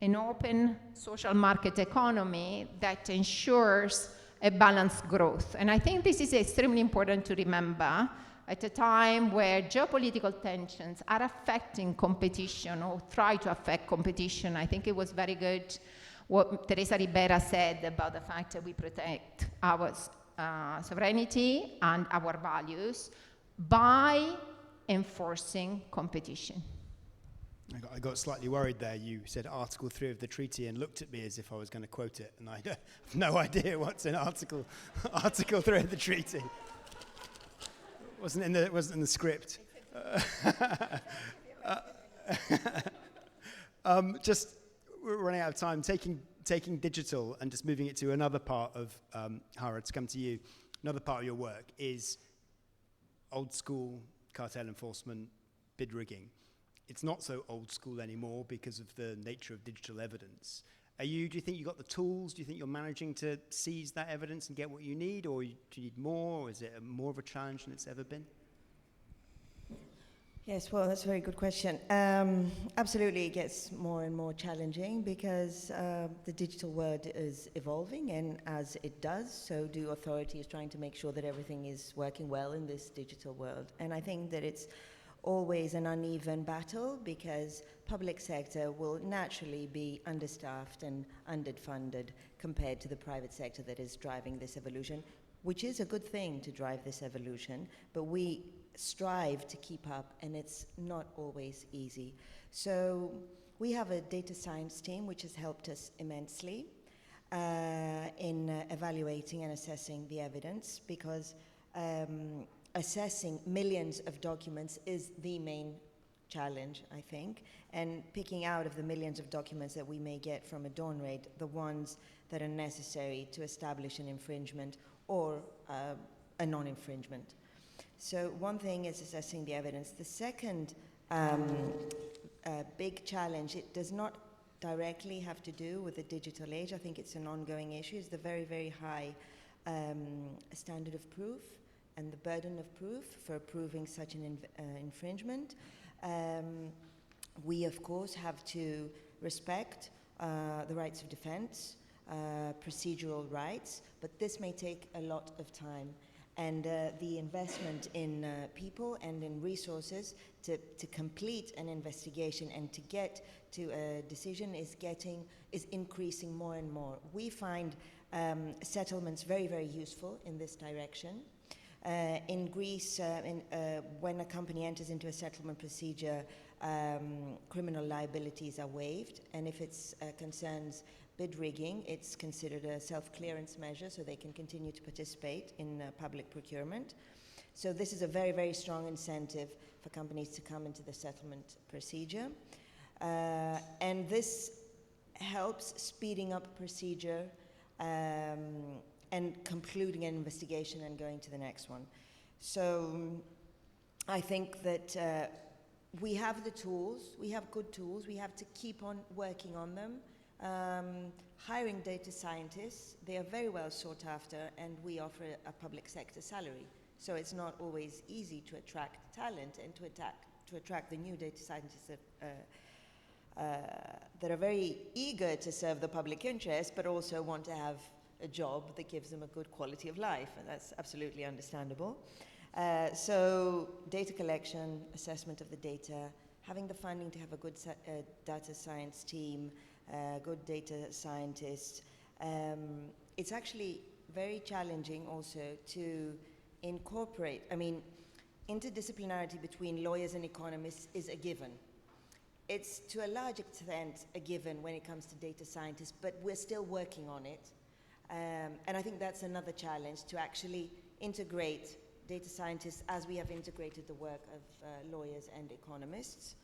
an open social market economy that ensures a balanced growth. And I think this is extremely important to remember at a time where geopolitical tensions are affecting competition or try to affect competition. I think it was very good what Teresa Ribera said about the fact that we protect our sovereignty and our values by enforcing competition. I got slightly worried there. You said Article 3 of the treaty and looked at me as if I was going to quote it, and I have no idea what's in Article 3 of the treaty. It wasn't in the script. Just we're running out of time. Taking digital and just moving it to another part of Hara, to come to you. Another part of your work is old school cartel enforcement, bid rigging. It's not so old school anymore because of the nature of digital evidence. Do you think you got the tools? Do you think you're managing to seize that evidence and get what you need, or do you need more, or is it more of a challenge than it's ever been? Yes, well, that's a very good question. Absolutely, it gets more and more challenging because the digital world is evolving, and as it does, so do authorities trying to make sure that everything is working well in this digital world. And I think that it's always an uneven battle because public sector will naturally be understaffed and underfunded compared to the private sector that is driving this evolution, which is a good thing to drive this evolution, but we strive to keep up, and it's not always easy. So we have a data science team which has helped us immensely in evaluating and assessing the evidence, because assessing millions of documents is the main challenge, I think, and picking out of the millions of documents that we may get from a dawn raid, the ones that are necessary to establish an infringement or a non-infringement. So one thing is assessing the evidence. The second big challenge, it does not directly have to do with the digital age. I think it's an ongoing issue. It's the very, very high standard of proof and the burden of proof for proving such an infringement. We, of course, have to respect the rights of defense, procedural rights, but this may take a lot of time. And the investment in people and in resources to complete an investigation and to get to a decision is increasing more and more. We find settlements very, very useful in this direction. In Greece, when a company enters into a settlement procedure, criminal liabilities are waived, and if it concerns bid rigging, it's considered a self-clearance measure, so they can continue to participate in public procurement. So this is a very, very strong incentive for companies to come into the settlement procedure. And this helps speeding up procedure and concluding an investigation and going to the next one. So I think that we have the tools, we have good tools, we have to keep on working on them. Hiring data scientists, they are very well sought after, and we offer a public sector salary. So it's not always easy to attract talent and to attract the new data scientists that are very eager to serve the public interest, but also want to have a job that gives them a good quality of life, and that's absolutely understandable. So data collection, assessment of the data, having the funding to have a good data science team, good data scientists. It's actually very challenging also to incorporate, interdisciplinarity between lawyers and economists is a given. It's to a large extent a given when it comes to data scientists, but we're still working on it. And I think that's another challenge, to actually integrate data scientists as we have integrated the work of lawyers and economists.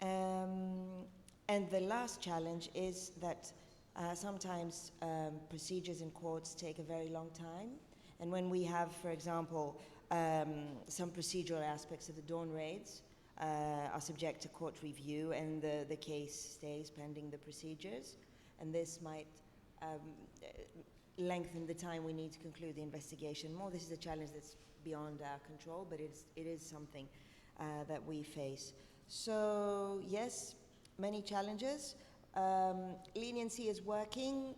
And the last challenge is that sometimes procedures in courts take a very long time. And when we have, for example, some procedural aspects of the dawn raids are subject to court review, and the case stays pending the procedures. And this might lengthen the time we need to conclude the investigation more. This is a challenge that's beyond our control, but it is something that we face. So yes, many challenges. Leniency is working,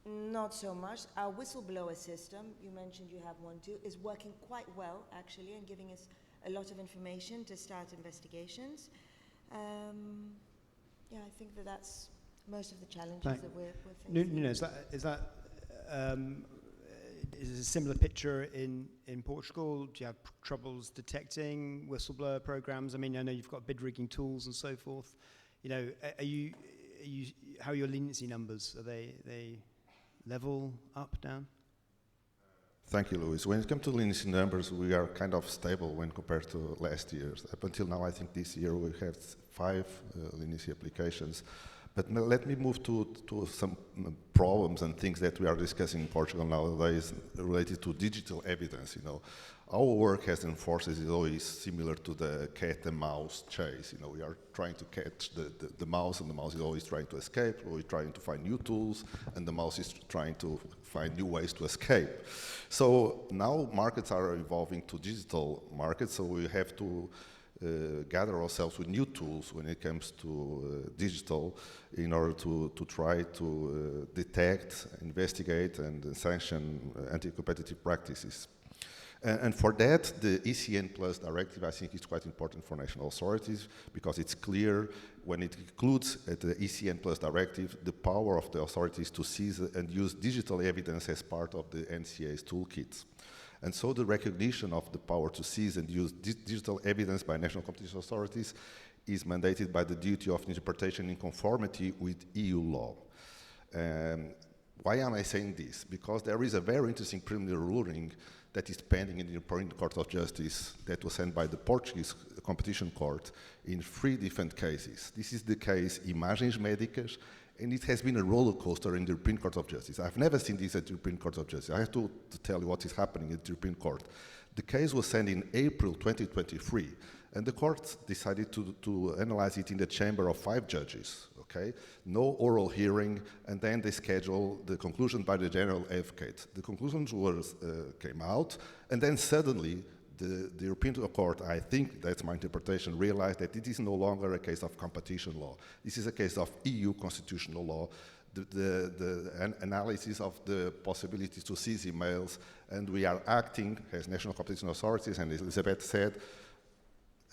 not so much. Our whistleblower system, you mentioned you have one too, is working quite well actually, and giving us a lot of information to start investigations. Yeah, I think that's most of the challenges that we're facing. Nuno, is it a similar picture in Portugal? Do you have troubles detecting whistleblower programs? I mean, I know you've got bid rigging tools and so forth. You know, how are your leniency numbers? Are they level, up, down? Thank you, Luis. When it comes to leniency numbers, we are kind of stable when compared to last year's. Up until now, I think this year we have 5 leniency applications. But let me move to some problems and things that we are discussing in Portugal nowadays related to digital evidence. You know, our work as enforcers is always similar to the cat and mouse chase. You know, we are trying to catch the mouse, and the mouse is always trying to escape. We're trying to find new tools, and the mouse is trying to find new ways to escape. So now markets are evolving to digital markets, so we have to gather ourselves with new tools when it comes to digital, in order to try to detect, investigate, and sanction anti-competitive practices. And for that, the ECN Plus directive, I think, is quite important for national authorities, because it's clear when it includes at the ECN Plus directive the power of the authorities to seize and use digital evidence as part of the NCAs toolkits. And so the recognition of the power to seize and use digital evidence by national competition authorities is mandated by the duty of interpretation in conformity with EU law. Why am I saying this? Because there is a very interesting preliminary ruling that is pending in the European Court of Justice that was sent by the Portuguese Competition Court in 3 different cases. This is the case Imagens Médicas, and it has been a roller coaster in the European Court of Justice. I've never seen this at the European Court of Justice. I have to tell you what is happening at the European Court. The case was sent in April 2023, and the court decided to analyze it in the chamber of 5 judges, okay? No oral hearing, and then they scheduled the conclusion by the general advocate. The conclusions came out, and then suddenly the European Court, I think that's my interpretation, realized that it is no longer a case of competition law. This is a case of EU constitutional law, the analysis of the possibility to seize emails, and we are acting as national competition authorities, and as Elizabeth said,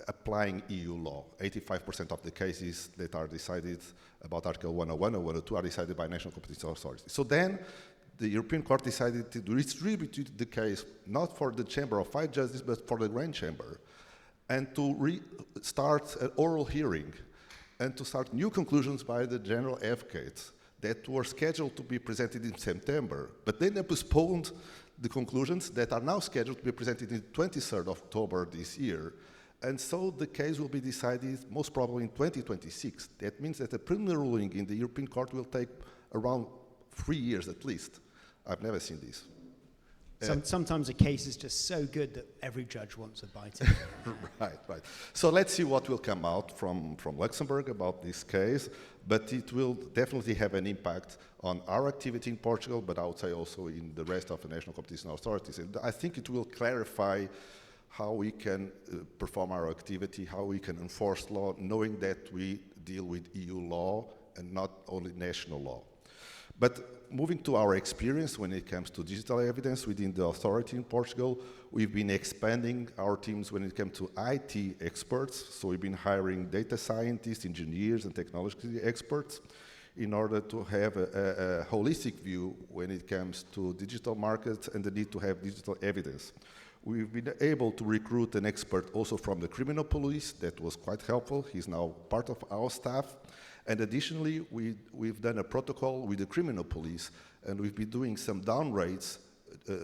applying EU law. 85% of the cases that are decided about Article 101 or 102 are decided by national competition authorities. So then, the European Court decided to distribute the case not for the Chamber of 5 Judges, but for the Grand Chamber, and to start an oral hearing, and to start new conclusions by the General Advocate that were scheduled to be presented in September, but then they postponed the conclusions that are now scheduled to be presented in 23rd of October this year. And so the case will be decided most probably in 2026. That means that a preliminary ruling in the European Court will take around 3 years at least. I've never seen this. Sometimes a case is just so good that every judge wants a bite of it. Right. So let's see what will come out from Luxembourg about this case, but it will definitely have an impact on our activity in Portugal, but I would say also in the rest of the national competition authorities. And I think it will clarify how we can perform our activity, how we can enforce law, knowing that we deal with EU law and not only national law. But moving to our experience when it comes to digital evidence within the authority in Portugal, we've been expanding our teams when it comes to IT experts. So we've been hiring data scientists, engineers, and technology experts in order to have a holistic view when it comes to digital markets and the need to have digital evidence. We've been able to recruit an expert also from the criminal police. That was quite helpful. He's now part of our staff. And additionally, we've done a protocol with the criminal police, and we've been doing some down raids,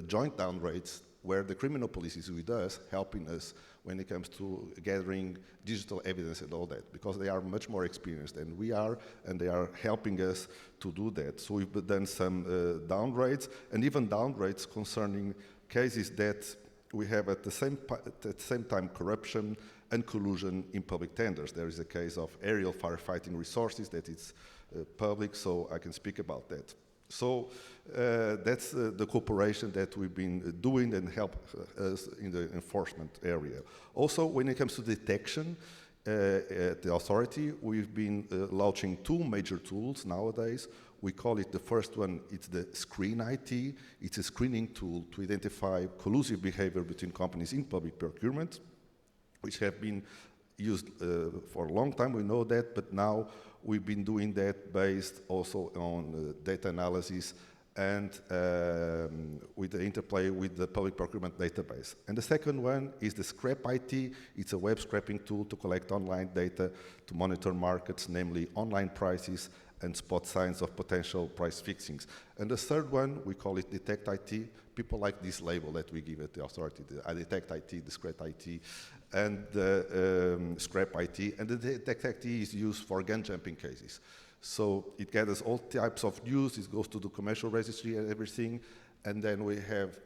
joint down raids, where the criminal police is with us, helping us when it comes to gathering digital evidence and all that, because they are much more experienced than we are, and they are helping us to do that. So we've done some down raids, and even down raids concerning cases that we have at the same time corruption and collusion in public tenders. There is a case of aerial firefighting resources that is public, so I can speak about that. So that's the cooperation that we've been doing and help us in the enforcement area. Also, when it comes to detection, at the authority, we've been launching two major tools nowadays. We call it, the first one, it's the Screen IT. It's a screening tool to identify collusive behavior between companies in public procurement, which have been used for a long time, we know that, but now we've been doing that based also on data analysis and with the interplay with the public procurement database. And the second one is the Scrap IT. It's a web scraping tool to collect online data to monitor markets, namely online prices and spot signs of potential price fixings. And the third one, we call it Detect IT. People like this label that we give at the authority, the Detect IT, the Scrap IT, and the Scrap IT. And the Detect IT is used for gun jumping cases. So it gathers all types of news, it goes to the commercial registry and everything, and then we have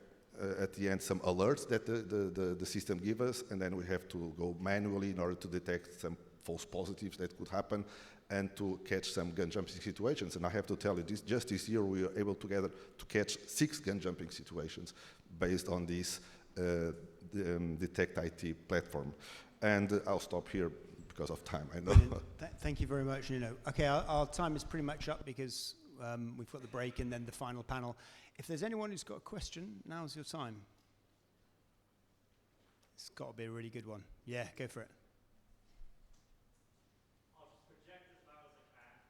at the end some alerts that the system gives us, and then we have to go manually in order to detect some false positives that could happen and to catch some gun jumping situations. And I have to tell you, just this year we were able to catch 6 gun jumping situations based on this Detect IT platform. And I'll stop here because of time, I know. Thank you very much, Nuno. Okay, our time is pretty much up because we've got the break and then the final panel. If there's anyone who's got a question, now's your time. It's got to be a really good one. Yeah, go for it. I'll just project as loud as I can.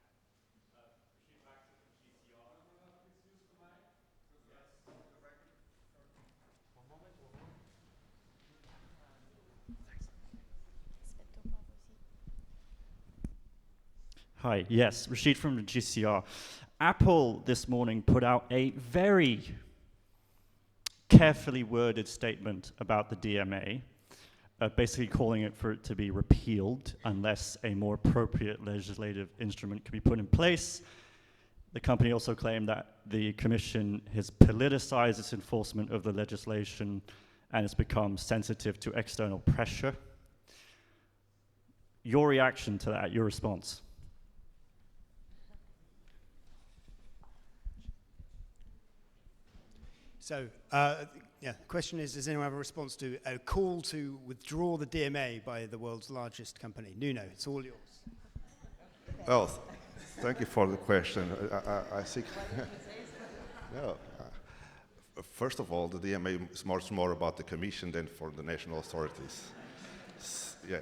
Proceed back to the GCR. Please use the mic. Yes. One moment. Hi, yes, Rashid from the GCR. Apple this morning put out a very carefully worded statement about the DMA, basically calling it for it to be repealed unless a more appropriate legislative instrument can be put in place. The company also claimed that the Commission has politicized its enforcement of the legislation and has become sensitive to external pressure. Your reaction to that, your response? So, yeah, the question is, does anyone have a response to a call to withdraw the DMA by the world's largest company? Nuno, it's all yours. Well, thank you for the question. I think, no, first of all, the DMA is much more about the Commission than for the national authorities. Yeah.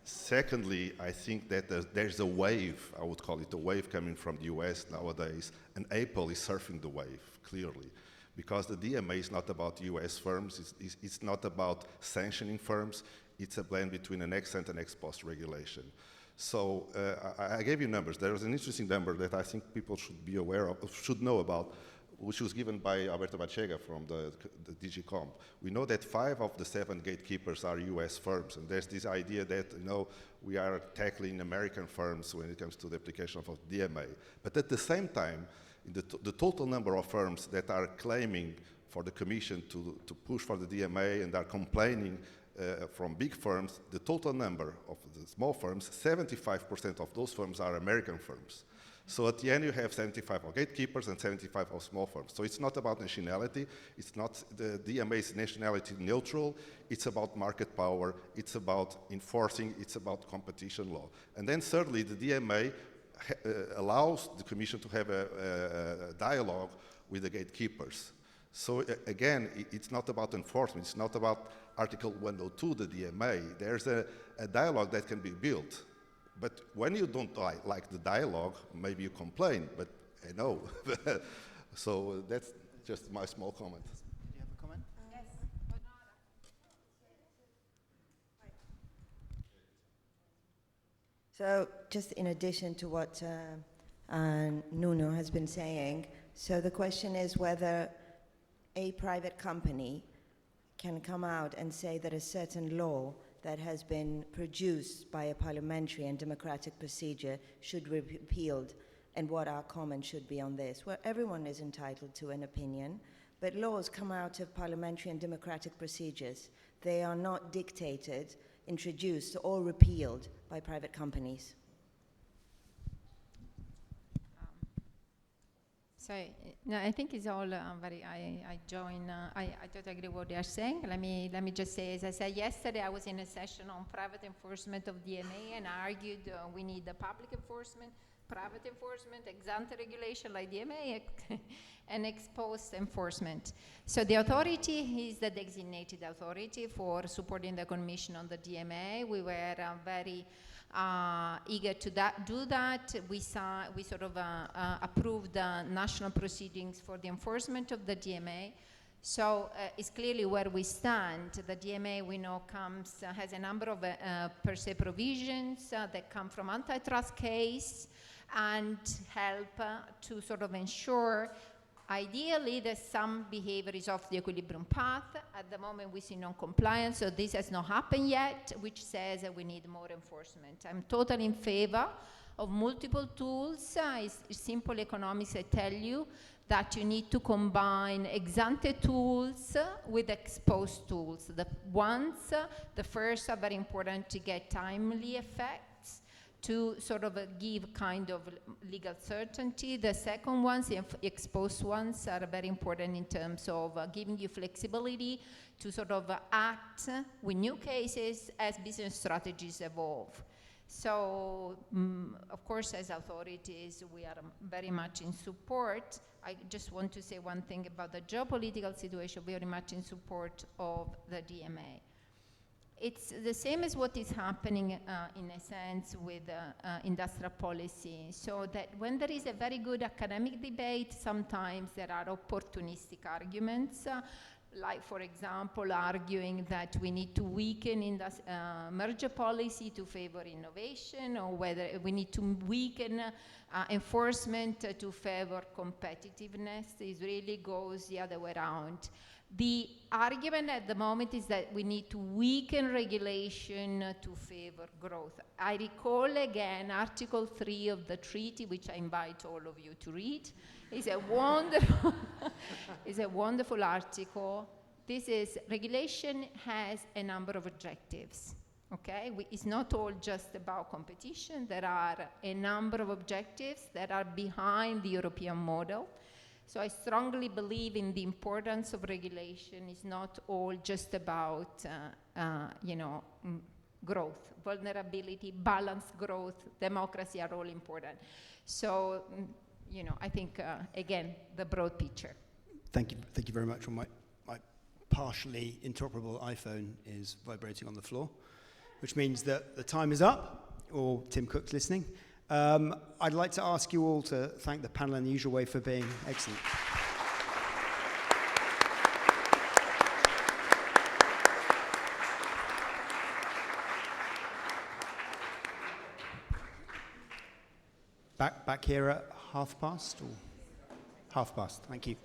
Secondly, I think that there's a wave, I would call it a wave coming from the US nowadays, and Apple is surfing the wave, clearly. Because the DMA is not about US firms, it's not about sanctioning firms, it's a blend between an ex-ante and ex-post regulation. So I gave you numbers. There was an interesting number that I think people should be aware of, should know about, which was given by Alberto Bachega from the DG Comp. We know that 5 of the 7 gatekeepers are US firms, and there's this idea that, you know, we are tackling American firms when it comes to the application of DMA. But at the same time, the total number of firms that are claiming for the Commission to push for the DMA and are complaining from big firms, the total number of the small firms, 75% of those firms are American firms. So at the end you have 75 of gatekeepers and 75 of small firms. So it's not about nationality, it's not, the DMA is nationality neutral, it's about market power, it's about enforcing, it's about competition law. And then thirdly, the DMA allows the Commission to have a dialogue with the gatekeepers. So again, it's not about enforcement, it's not about Article 102, the DMA. There's a dialogue that can be built. But when you don't like the dialogue, maybe you complain, but I know. So that's just my small comment. Do you have a comment? Yes. So just in addition to what Nuno has been saying, so the question is whether a private company can come out and say that a certain law that has been produced by a parliamentary and democratic procedure should be repealed, and what our comment should be on this. Well, everyone is entitled to an opinion, but laws come out of parliamentary and democratic procedures. They are not dictated, introduced, or repealed by private companies. So, no, I think it's all very, I totally agree with what they are saying. Let me just say, as I said yesterday, I was in a session on private enforcement of DMA and I argued we need the public enforcement, private enforcement, ex-ante regulation like DMA, and ex-post enforcement. So the authority is the designated authority for supporting the Commission on the DMA. We were very eager to do that. We sort of approved national proceedings for the enforcement of the DMA. So it's clearly where we stand. The DMA, we know, has a number of per se provisions that come from antitrust case and help to sort of ensure, ideally, that some behavior is off the equilibrium path. At the moment, we see non-compliance, so this has not happened yet, which says that we need more enforcement. I'm totally in favor of multiple tools. It's simple economics, I tell you, that you need to combine ex-ante tools with ex-post tools. The first are very important to get timely effects, to sort of give kind of legal certainty. The second ones, the ex-post ones, are very important in terms of giving you flexibility to sort of act with new cases as business strategies evolve. So, of course, as authorities, we are very much in support. I just want to say one thing about the geopolitical situation, very much in support of the DMA. It's the same as what is happening in a sense with industrial policy, so that when there is a very good academic debate, sometimes there are opportunistic arguments, like, for example, arguing that we need to weaken merger policy to favor innovation, or whether we need to weaken enforcement to favor competitiveness. It really goes the other way around. The argument at the moment is that we need to weaken regulation to favor growth. I recall again Article 3 of the treaty, which I invite all of you to read. It's a wonderful, it's a wonderful article. Regulation has a number of objectives. Okay, it's not all just about competition. There are a number of objectives that are behind the European model. So I strongly believe in the importance of regulation. It's not all just about, growth, vulnerability, balanced growth, democracy are all important. So, I think, again, the broad picture. Thank you very much. My partially interoperable iPhone is vibrating on the floor, which means that the time is up, or Tim Cook's listening. I'd like to ask you all to thank the panel in the usual way for being excellent. Back here at 1:30 or 1:30. Thank you.